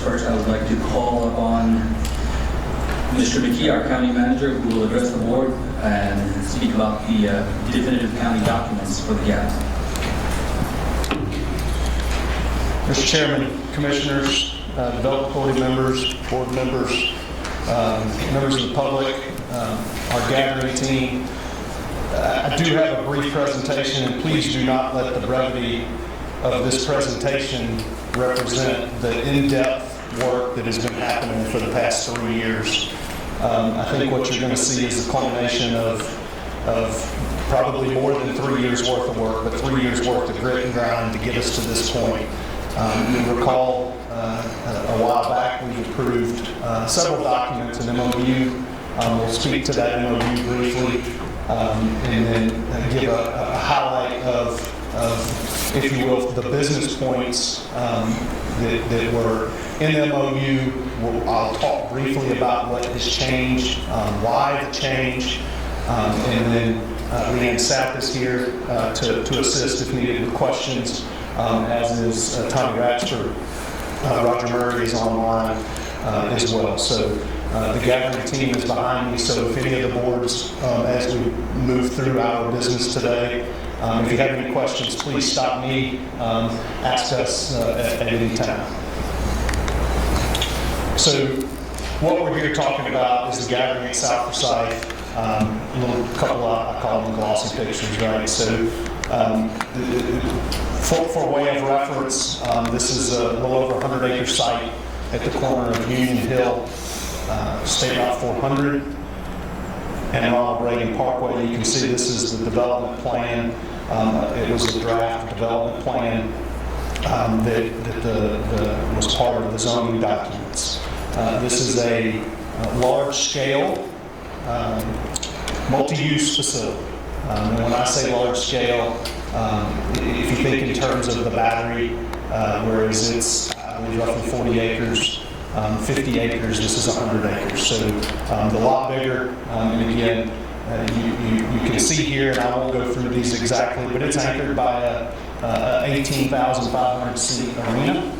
first, I would like to call upon Mr. McKee, our county manager, who will address the board and speak about the definitive county documents for the gathering. Mr. Chairman, Commissioners, Development Authority members, board members, members of the public, our gathering team, I do have a brief presentation, and please do not let the brevity of this presentation represent the in-depth work that has been happening for the past 3 years. I think what you're going to see is the culmination of probably more than 3 years worth of work, but 3 years worth of grit and grind to get us to this point. You'll recall a while back we've approved several documents, an MOU. We'll speak to that MOU briefly and then give a highlight of, if you will, the business points that were in the MOU. I'll talk briefly about what has changed, why the change, and then Leanne Sapp is here to assist if needed with questions, as is Tommy Ratchford. Roger Murray is online as well. So the gathering team is behind me, so if any of the boards, as we move through our business today, if you have any questions, please stop me, ask us at any time. So what we're here talking about is the gathering at South Forsyth. A little couple of, I call them glossy pictures, right? So for way of reference, this is a little over 100-acre site at the corner of Union Hill, State Route 400, and Ronald Reagan Parkway. You can see this is the development plan. It was a draft development plan that was part of the zoning documents. This is a large-scale multi-use facility. And when I say large-scale, if you think in terms of the battery, whereas it's roughly 40 acres, 50 acres, this is 100 acres. So a lot bigger. And again, you can see here, and I won't go through these exactly, but it's anchored by a 18,500 seat arena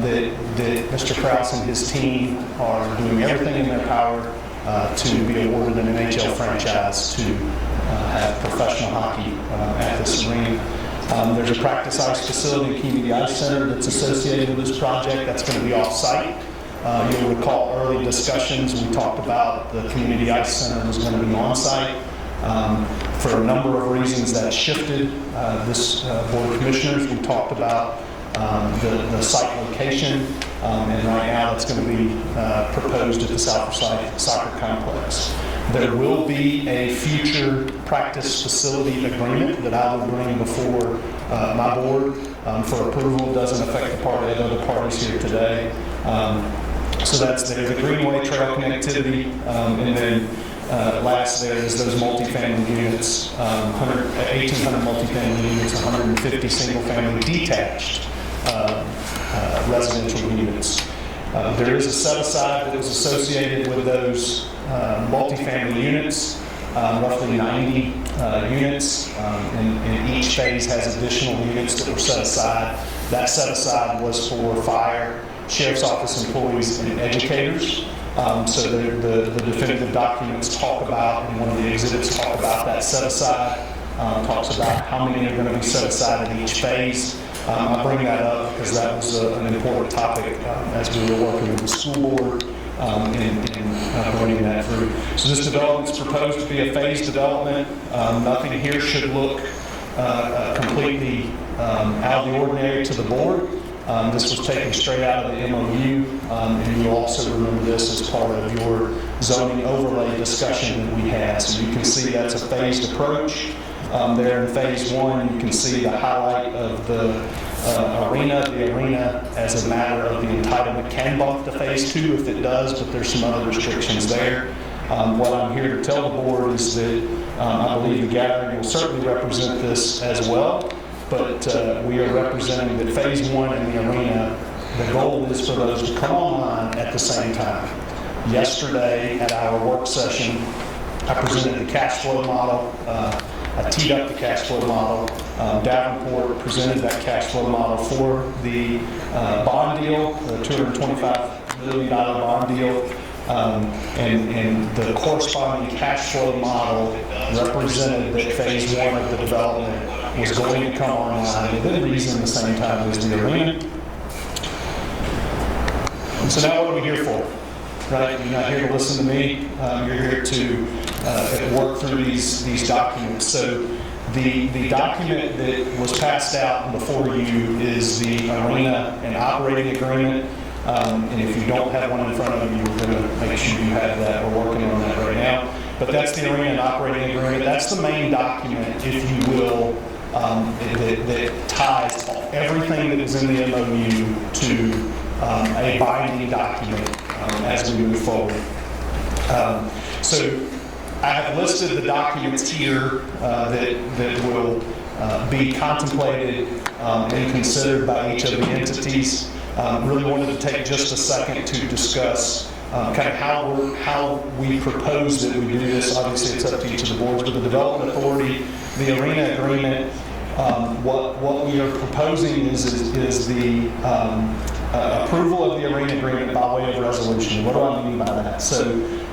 that Mr. Krause and his team are doing everything in their power to be awarded an NHL franchise to have professional hockey at this arena. There's a practice ice facility and community ice center that's associated with this project. That's going to be off-site. You'll recall early discussions, we talked about the community ice center was going to be on-site. For a number of reasons that shifted this Board of Commissioners. We talked about the site location, and right now it's going to be proposed at the South Forsyth Soccer Complex. There will be a future practice facility agreement that I will bring before my board for approval. It doesn't affect the other parties here today. So that's the Greenway Trail connectivity, and then last there is those multifamily units, 1,800 multifamily units, 150 single-family detached residential units. There is a set-aside that was associated with those multifamily units, roughly 90 units, and each phase has additional units that were set aside. That set-aside was for fire, sheriff's office employees, and educators. So the definitive documents talk about, and one of the exhibits talk about that set-aside, talks about how many are going to be set aside in each phase. I bring that up because that was an important topic as we were working with the school board and bringing that through. So this development is proposed to be a phased development. Nothing here should look completely out of the ordinary to the board. This was taken straight out of the MOU, and you'll also remember this as part of your zoning overlay discussion that we had. So you can see that's a phased approach. There in phase one, you can see the highlight of the arena. The arena, as a matter of the entitlement, can bump to phase two if it does, but there's some other restrictions there. What I'm here to tell the board is that I believe the gathering will certainly represent this as well, but we are representing that phase one in the arena, the goal is for those to come online at the same time. Yesterday at our work session, I presented the cash flow model. I teed up the cash flow model Davenport presented that cash flow model for the bond deal, the $225 million bond deal. And the corresponding cash flow model represented that phase one of the development was going to come online within reason the same time as the arena. And so now what are we here for? Right? You're not here to listen to me. You're here to work through these documents. So the document that was passed out before you is the arena and operating agreement. And if you don't have one in front of you, we're going to make sure you have that. We're working on that right now. But that's the arena and operating agreement. That's the main document, if you will, that ties everything that is in the MOU to a binding document as we move forward. So I have listed the documents here that will be contemplated and considered by each of the entities. Really wanted to take just a second to discuss kind of how we propose that we do this. Obviously, it's up to each of the boards, but the Development Authority, the arena agreement, what we are proposing is the approval of the arena agreement by way of resolution. What do I mean by that? So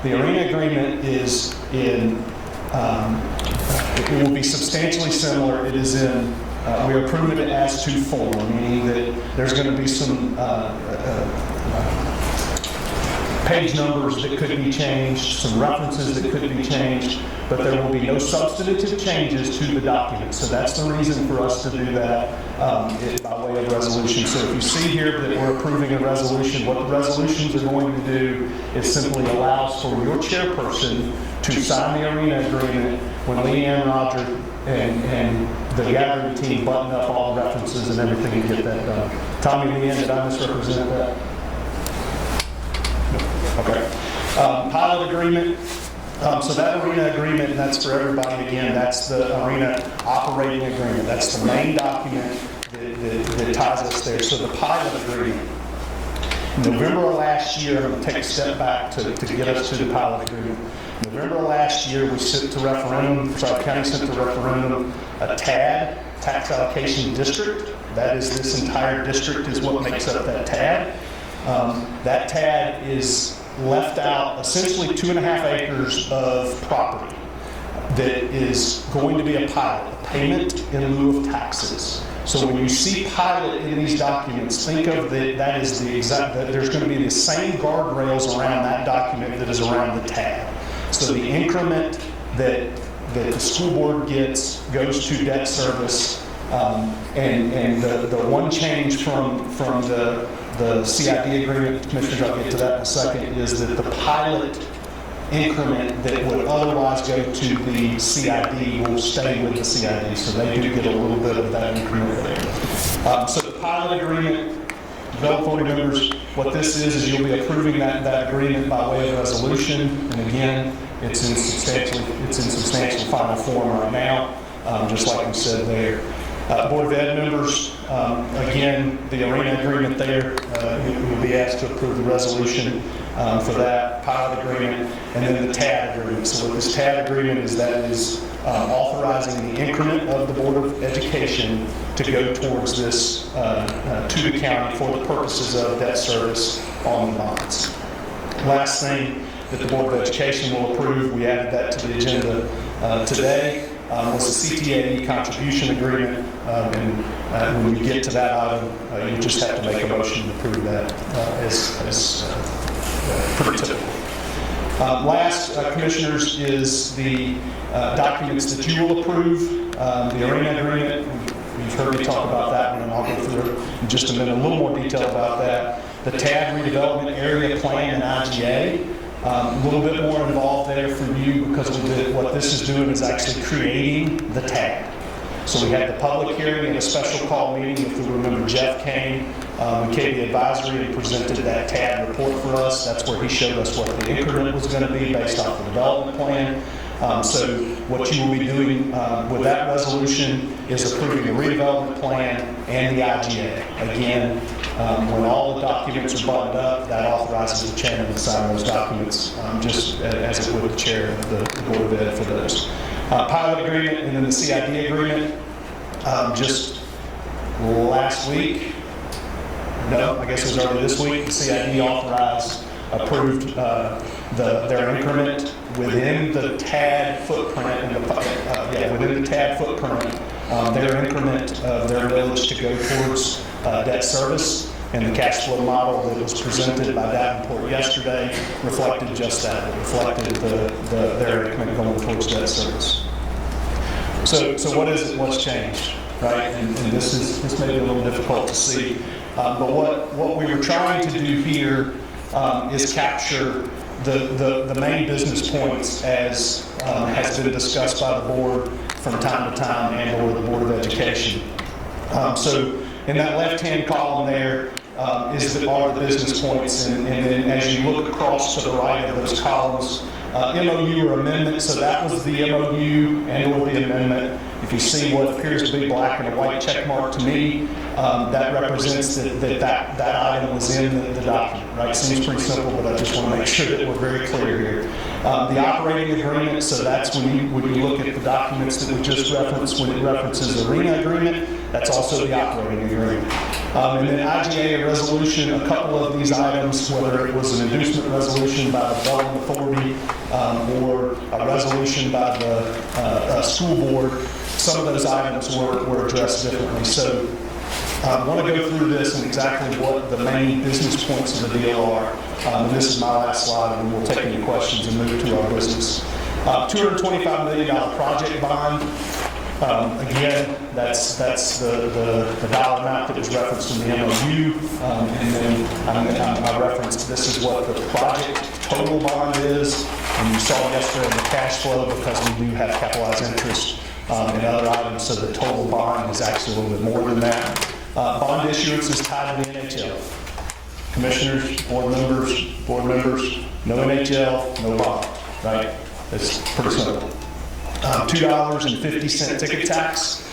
the arena agreement is in, it will be substantially similar. It is in, we are approving it as to form, meaning that there's going to be some page numbers that could be changed, some references that could be changed, but there will be no substantive changes to the document. So that's the reason for us to do that by way of resolution. So if you see here that we're approving a resolution, what the resolutions are going to do is simply allows for your chairperson to sign the arena agreement when Leanne, Roger, and the gathering team button up all the references and everything and get that done. Tommy, Leanne, did I misrepresent that? Okay. Pilot agreement. So that arena agreement, and that's for everybody again, that's the arena operating agreement. That's the main document that ties us there. So the pilot agreement. November of last year, I'm going to take a step back to get us to the pilot agreement. November of last year, we sent to referendum, Forsyth County sent to referendum a TAD, tax allocation district. That is, this entire district is what makes up that TAD. That TAD is left out essentially 2.5 acres of property that is going to be a pilot, a payment in lieu of taxes. So when you see pilot in these documents, think of that is the exact, that there's going to be the same guardrails around that document that is around the TAD. So the increment that the school board gets goes to debt service, and the one change from the CID agreement, Commissioners, I'll get to that in a second, is that the pilot increment that would otherwise go to the CID will stay with the CID, so they do get a little bit of that increment there. So the pilot agreement, Development Authority members, what this is you'll be approving that agreement by way of resolution, and again, it's in substantial final form right now, just like we said there. Board of Ed members, again, the arena agreement there, you will be asked to approve the resolution for that pilot agreement, and then the TAD agreement. So what this TAD agreement is, that is authorizing the increment of the Board of Education to go towards this to the county for the purposes of debt service on the bonds. Last thing that the Board of Education will approve, we added that to the agenda today, was the CTAE contribution agreement, and when we get to that item, you just have to make a motion to approve that as pretty typical. Last, Commissioners, is the documents that you will approve. The arena agreement, you've heard me talk about that one, and I'll go through in just a minute, a little more detail about that. The TAD redevelopment area plan and IGA. A little bit more involved there for you because what this is doing is actually creating the TAD. So we had the public hearing and a special call meeting. If you remember, Jeff came and gave the advisory and presented that TAD report for us. That's where he showed us what the increment was going to be based off the development plan. So what you will be doing with that resolution is approving the redevelopment plan and the IGA. Again, when all the documents are buttoned up, that authorizes the chairman to sign those documents, just as it would the chair of the Board of Ed for those. Pilot agreement and then the CID agreement. Just last week, no, I guess it was early this week, the CID approved their increment within the TAD footprint, within the TAD footprint, their increment of their millage to go towards debt service. And the cash flow model that was presented by Davenport yesterday reflected just that. It reflected their increment going towards debt service. So what is it? What's changed, right? And this may be a little difficult to see, but what we were trying to do here is capture the main business points as has been discussed by the board from time to time and/or the Board of Education. So in that left-hand column there are the business points, and then as you look across to the right of those columns, MOU or amendment, so that was the MOU and/or the amendment. If you see what appears to be black and a white check mark to me, that represents that item was in the document, right? Seems pretty simple, but I just want to make sure that we're very clear here. The operating agreement, so that's when you look at the documents that we just referenced, when it references arena agreement, that's also the operating agreement. And then IGA resolution, a couple of these items, whether it was an inducement resolution by the development authority or a resolution by the school board, some of those items were addressed differently. So I want to go through this and exactly what the main business points of the deal are. And this is my last slide, and we'll take any questions and move to our business. $225 million project bond. Again, that's the dollar amount that was referenced in the MOU, and then I referenced this is what the project total bond is, and you saw yesterday in the cash flow because we do have capitalized interest and other items, so the total bond is actually a little bit more than that. Bond issuance is tied to the NHL. Commissioners, board members, no NHL, no bond, right? It's pretty simple. $2.50 ticket tax.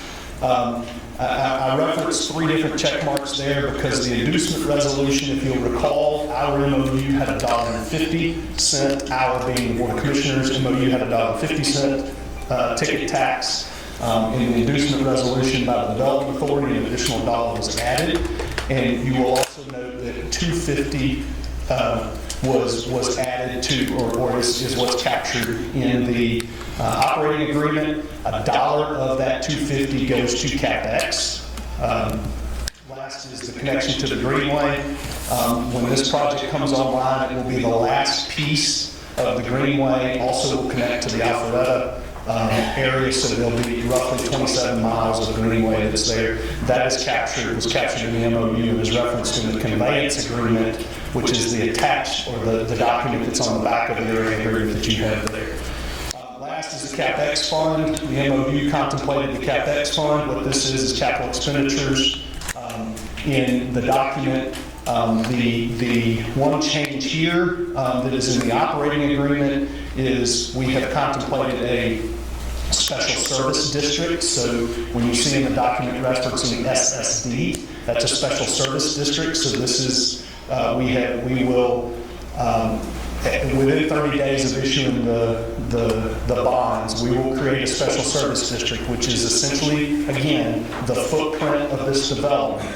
I referenced 3 different check marks there because the inducement resolution, if you'll recall, our MOU had $1.50, our being the Board of Commissioners, MOU had $1.50 ticket tax. In the inducement resolution by the Development Authority, an additional $1 was added. And you will also note that $2.50 was added to, or is what's captured in the operating agreement. $1 of that $2.50 goes to CapEx. Last is the connection to the Greenway. When this project comes online, it will be the last piece of the Greenway. Also will connect to the Alpharetta area, so there'll be roughly 27 miles of Greenway that's there. That was captured in the MOU and is referenced in the conveyance agreement, which is the attached or the document that's on the back of the area agreement that you have there. Last is the CapEx fund. The MOU contemplated the CapEx fund. What this is capital expenditures. In the document, the one change here that is in the operating agreement is we have contemplated a special service district. So when you see in the document referencing SSD, that's a special service district. So this is, we will, within 30 days of issuing the bonds, we will create a special service district, which is essentially, again, the footprint of this development.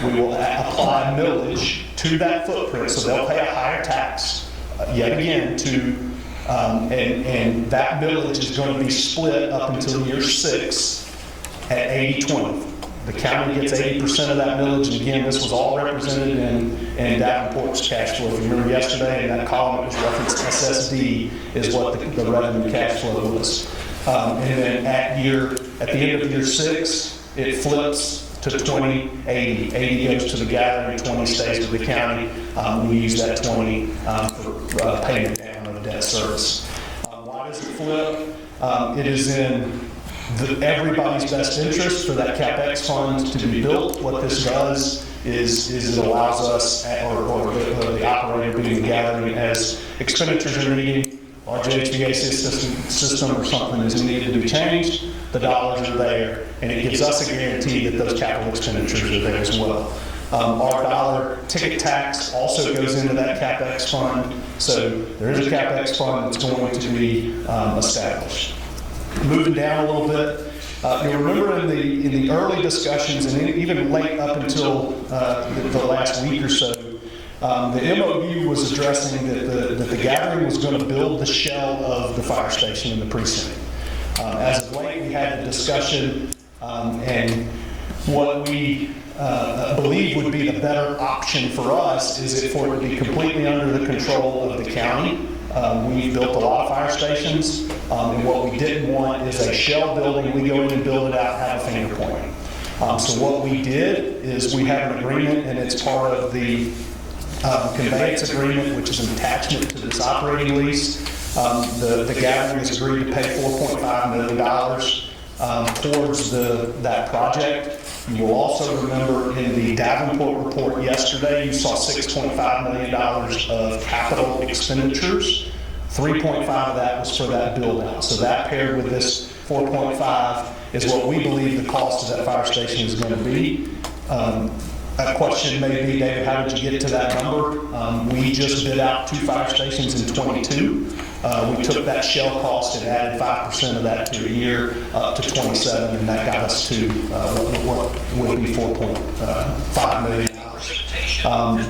We will apply millage to that footprint, so they'll pay a higher tax, yet again, and that millage is going to be split up until year 6 at 80-20. The county gets 80% of that millage, and again, this was all represented in Davenport's cash flow. If you remember yesterday, in that column it was referenced SSD is what the revenue cash flow was. And then at the end of year 6, it flips to 20, 80. 80 goes to the gathering, 20 stays with the county. We use that 20 for payment down of debt service. Why does it flip? It is in everybody's best interest for that CapEx fund to be built. What this does is it allows us, or the operator being the gathering, as expenditures are needed, large HVAC system or something is needed to be changed, the dollars are there, and it gives us a guarantee that those capital expenditures are there as well. Our dollar ticket tax also goes into that CapEx fund, so there is a CapEx fund that's going to be established. Moving down a little bit, You'll remember in the early discussions, and even late up until the last week or so, the MOU was addressing that the gathering was going to build the shell of the fire station in the precinct. As of late, we had a discussion, and what we believe would be the better option for us is for it to be completely under the control of the county. We've built a lot of fire stations, and what we didn't want is a shell building. We go in and build it out, have a finger point. So what we did is we have an agreement, and it's part of the conveyance agreement, which is an attachment to this operating lease. The gathering has agreed to pay $4.5 million towards that project. You will also remember in the Davenport report yesterday, you saw $6.5 million of capital expenditures. 3.5 of that was for that build out. So that paired with this 4.5 is what we believe the cost of that fire station is going to be. A question may be, David, how did you get to that number? We just bid out 2 fire stations in 22. We took that shell cost and added 5% of that to a year up to 27, and that got us to what would be $4.5 million.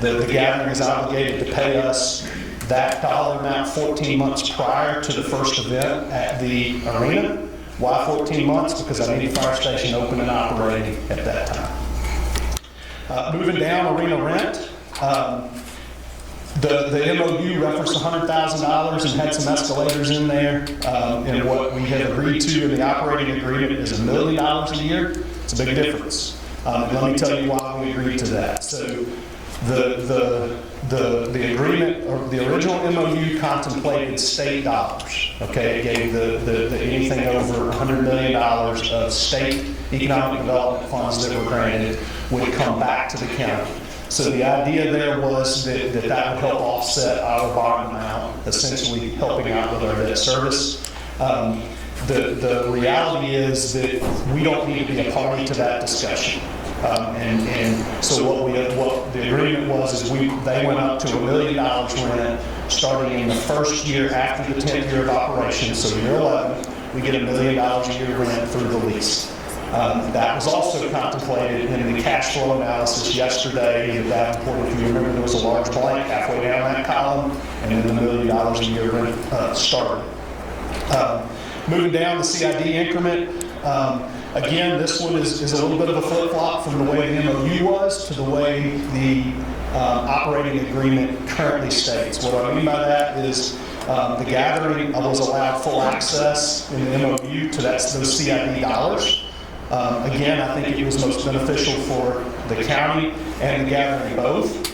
The gathering is obligated to pay us that dollar amount 14 months prior to the first event at the arena. Why 14 months? Because I need the fire station open and operating at that time. Moving down, arena rent. The MOU referenced $100,000 and had some escalators in there. And what we have agreed to in the operating agreement is $1 million a year. It's a big difference. Let me tell you why we agreed to that. So the agreement, or the original MOU contemplated state dollars. Okay, it gave the anything over $100 million of state economic development funds that were granted would come back to the county. So the idea there was that would help offset our bottom amount, essentially helping out with our debt service. The reality is that we don't need to be a party to that discussion. And so what the agreement was is they went up to $1 million rent starting in the first year after the 10th year of operation. So year 11, we get $1 million a year rent through the lease. That was also contemplated in the cash flow analysis yesterday. If you remember, there was a large blank halfway down that column, and then the $1 million a year rent started. Moving down the CID increment. Again, this one is a little bit of a flip-flop from the way the MOU was to the way the operating agreement currently states. What I mean by that is the gathering was allowed full access in the MOU to those CID dollars. Again, I think it was most beneficial for the county and the gathering both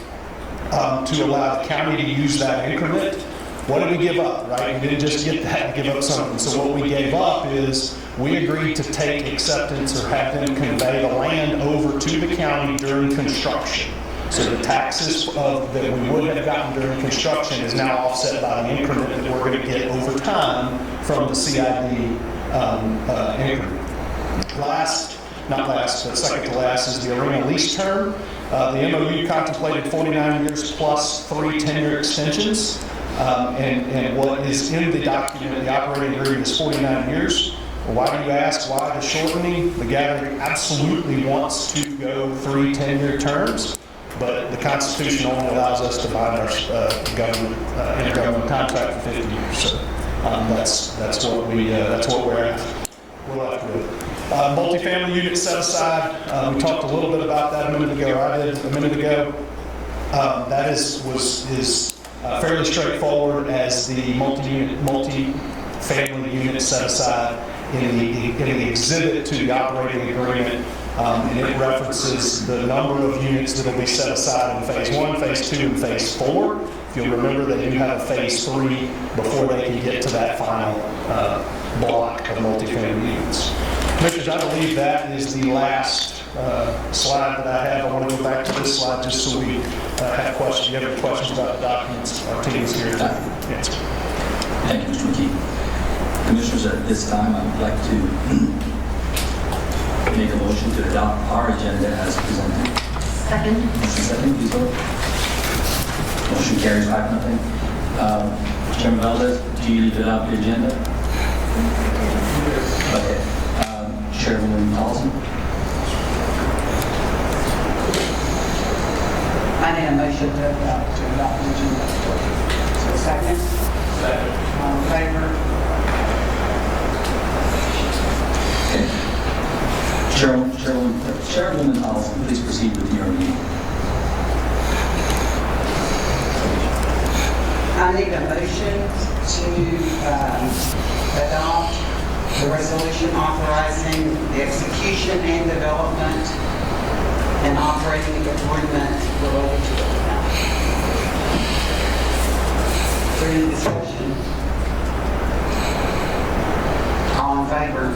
to allow the county to use that increment. What did we give up, right? We didn't just get that and give up something. So what we gave up is we agreed to take acceptance or have them convey the land over to the county during construction. So the taxes that we would have gotten during construction is now offset by the increment that we're going to get over time from the CID increment. Second to last is the arena lease term. The MOU contemplated 49 years plus 3 10-year extensions. And what is in the document, the operating agreement, is 49 years. Why do you ask? Why the shortening? The gathering absolutely wants to go 3 10-year terms, but the Constitution only allows us to bind our intergovernmental contract for 50 years. So that's what we're at. We're left with. Multifamily unit set aside. We talked a little bit about that a minute ago. I did a minute ago. That is fairly straightforward as the multi-family unit set aside in the exhibit to the operating agreement, and it references the number of units that will be set aside in phase 1, phase 2, and phase 4. If you'll remember, they do have a phase 3 before they can get to that final block of multifamily units. Commissioners, I believe that is the last slide that I have. I want to go back to this slide just so we have questions. If you have any questions about the documents, our team is here to answer. Thank you, Mr. McKee. Commissioners, at this time, I would like to make a motion to adopt our agenda as presented. Second. Motion second, please vote. Motion carries 5-0. Chairman Valdez, do you need to adopt the agenda? Okay. Chairwoman Allison. I need a motion to adopt the agenda. So second? Second. All in favor? Okay. Chairwoman Allison, please proceed with your meeting. I need a motion to adopt the resolution authorizing the execution and development and operating agreement related to the county. Is there any discussion? All in favor?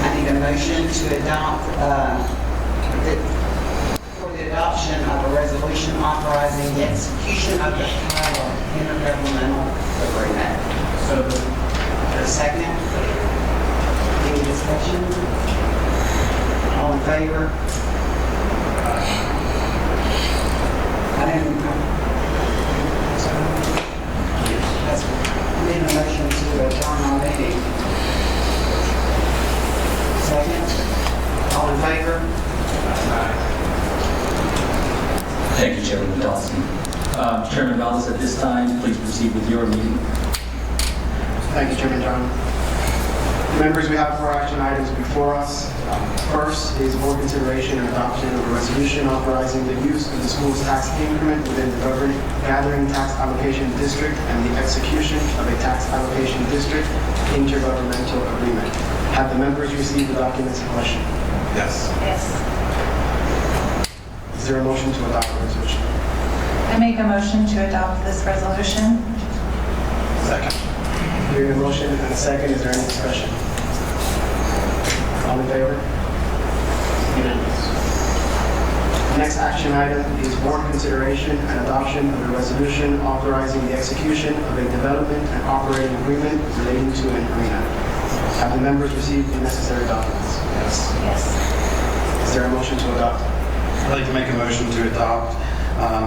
I need a motion to adopt for the adoption of a resolution authorizing the execution of the pilot intergovernmental agreement. So, a second? Any discussion? All in favor? I need a motion to adjourn our meeting. Second? All in favor? Thank you, Chairman Dawson. Chairman Valdez, at this time, please proceed with your meeting. Thank you, Chairman John. Members, we have 4 action items before us. First is board consideration and adoption of a resolution authorizing the use of the school's tax increment within the gathering tax allocation district and the execution of a tax allocation district intergovernmental agreement. Have the members received the documents in question? Yes. Yes. Is there a motion to adopt the resolution? I make a motion to adopt this resolution. Second. Hearing a motion and a second, is there any discussion? All in favor? Unanimous. The next action item is board consideration and adoption of a resolution authorizing the execution of a development and operating agreement relating to an arena. Have the members received the necessary documents? Yes. Yes. Is there a motion to adopt? I'd like to make a motion to adopt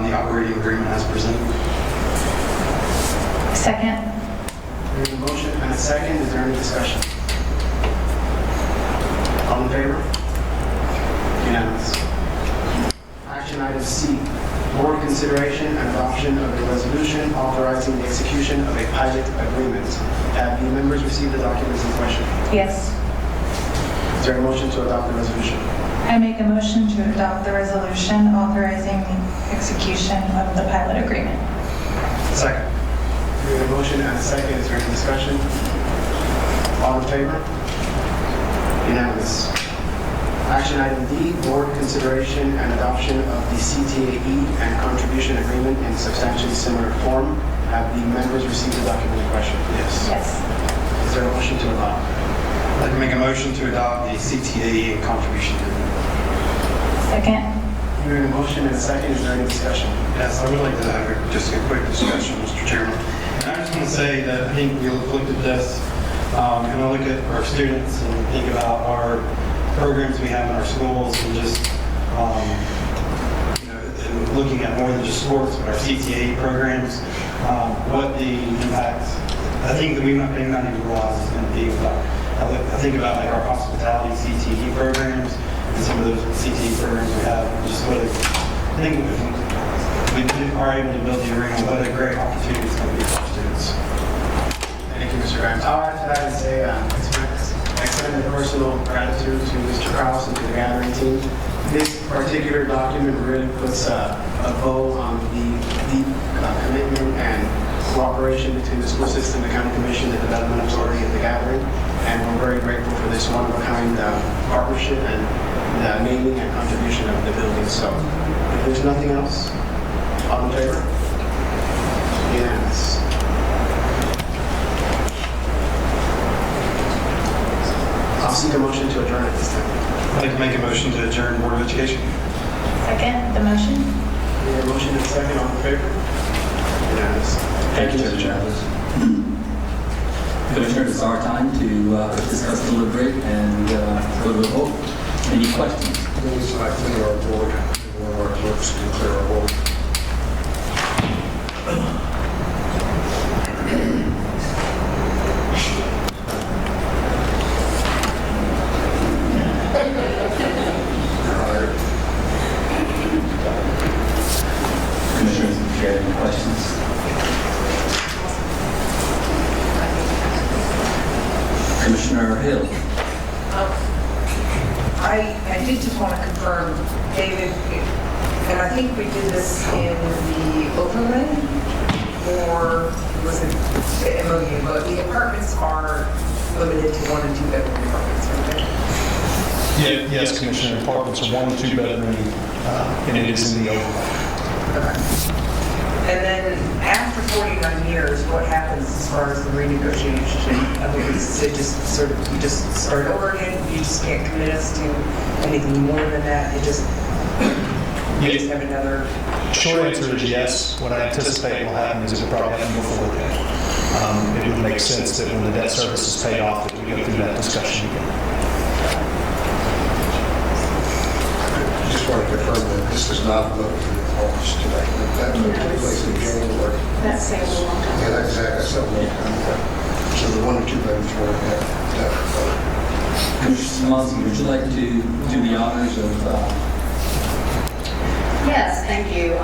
the operating agreement as presented. Second. There's a motion and a second. Is there any discussion? All in favor? Unanimous. Action item C, board consideration and adoption of a resolution authorizing the execution of a pilot agreement. Have the members received the documents in question? Yes. Is there a motion to adopt the resolution? I make a motion to adopt the resolution authorizing the execution of the pilot agreement. Second. We have a motion and a second. Is there any discussion? All in favor? Unanimous. Action item D, board consideration and adoption of the CTAE and contribution agreement in substantially similar form. Have the members received the document in question? Yes. Yes. Is there a motion to adopt? I'd like to make a motion to adopt the CTA and contribution agreement. Second. Hearing a motion and a second, is there any discussion? Yes, I would like to have just a quick discussion, Mr. Chairman. And I just want to say that I think we looked at this and I look at our students and think about our programs we have in our schools and just and looking at more than just sports, but our CTA programs, what the impact I think that we might not even realize is going to be about. I think about like our hospitality CTE programs and some of those CTE programs we have. Just what I think if we are able to build the arena, what a great opportunity it's going to be for our students. Thank you, Mr. Grimes. I'll add to that and say extend a personal gratitude to Mr. Krause and to the gathering team. This particular document really puts a bow on the deep commitment and cooperation between the school system, the county commission, the development authority, and the gathering. And we're very grateful for this one-of-a-kind partnership and the naming and contribution of the building. So if there's nothing else, all in favor? Unanimous. I'll seek a motion to adjourn at this time. I'd like to make a motion to adjourn Board of Education. Second. The motion. We have a motion and a second. All in favor? Unanimous. Thank you, Mr. Chairman. Commissioners, it's our time to discuss, deliberate, and go to a vote. Any questions? Please, I clear our board. One of our clerks can clear our board. you have any questions? Commissioner Hill. I did just want to confirm, David, and I think we did this in the overlay, or was it the MOU, but the apartments are limited to 1 and 2 bedroom apartments, right? Yes, Commissioner, apartments are 1 and 2 bedroom, and it is in the overlay. Okay. And then after 49 years, what happens as far as the renegotiation of the lease? It just sort of, you just start over again? You just can't commit us to anything more than that? You just have another... Short answer is yes. What I anticipate will happen is it will probably happen before then. It would make sense that when the debt service is paid off, that we go through that discussion again. I just want to confirm that this is not limited to August today. That took place in January. That's saying a long time. Yeah, that's exactly, that's a long time ago. So the 1 and 2 bedrooms were that. Commissioner Swansky, would you like to do the honors of... Yes, thank you.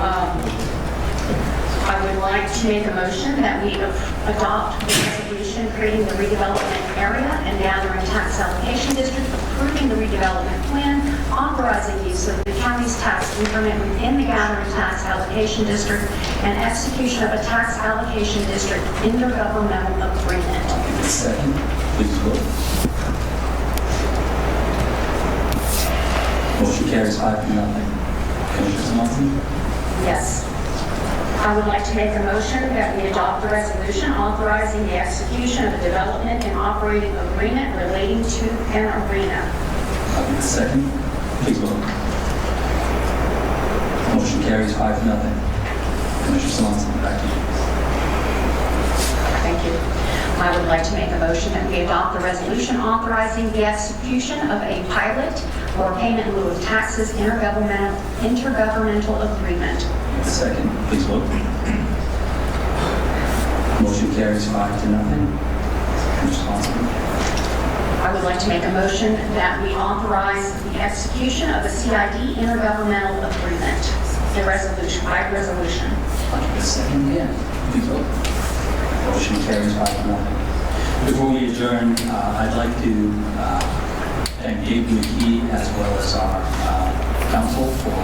I would like to make a motion that we adopt the resolution creating the redevelopment area and gathering tax allocation district, approving the redevelopment plan, authorizing use of the county's tax increment within the gathering tax allocation district, and execution of a tax allocation district intergovernmental agreement. Second, please vote. Motion carries 5-0. Commissioner Swanson? Yes. I would like to make a motion that we adopt the resolution authorizing the execution of a development and operating agreement relating to an arena. Second, please vote. Motion carries 5-0. Commissioner Swanson, back to you. Thank you. I would like to make a motion that we adopt the resolution authorizing the execution of a pilot or payment in lieu of taxes intergovernmental agreement. Second, please vote. Motion carries 5-0. Commissioner Swanson. I would like to make a motion that we authorize the execution of a CID intergovernmental agreement. The resolution, by resolution. Second, again, please vote. Motion carries 5-0. Before we adjourn, I'd like to thank Dave McKee as well as our council for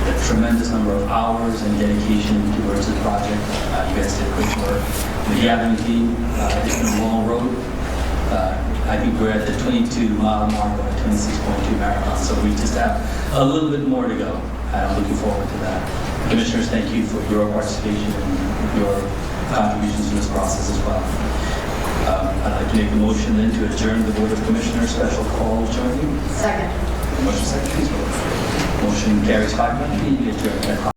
the tremendous number of hours and dedication towards the project. You guys did great work. The gathering team, it's been a long road. I think we're at the 22-mile mark of a 26.2 marathon, so we just have a little bit more to go. I'm looking forward to that. Commissioners, thank you for your participation and your contributions to this process as well. I'd like to make a motion then to adjourn the Board of Commissioners special call joint meeting. Second. Motion second, please vote. Motion carries 5-0. Adjourned.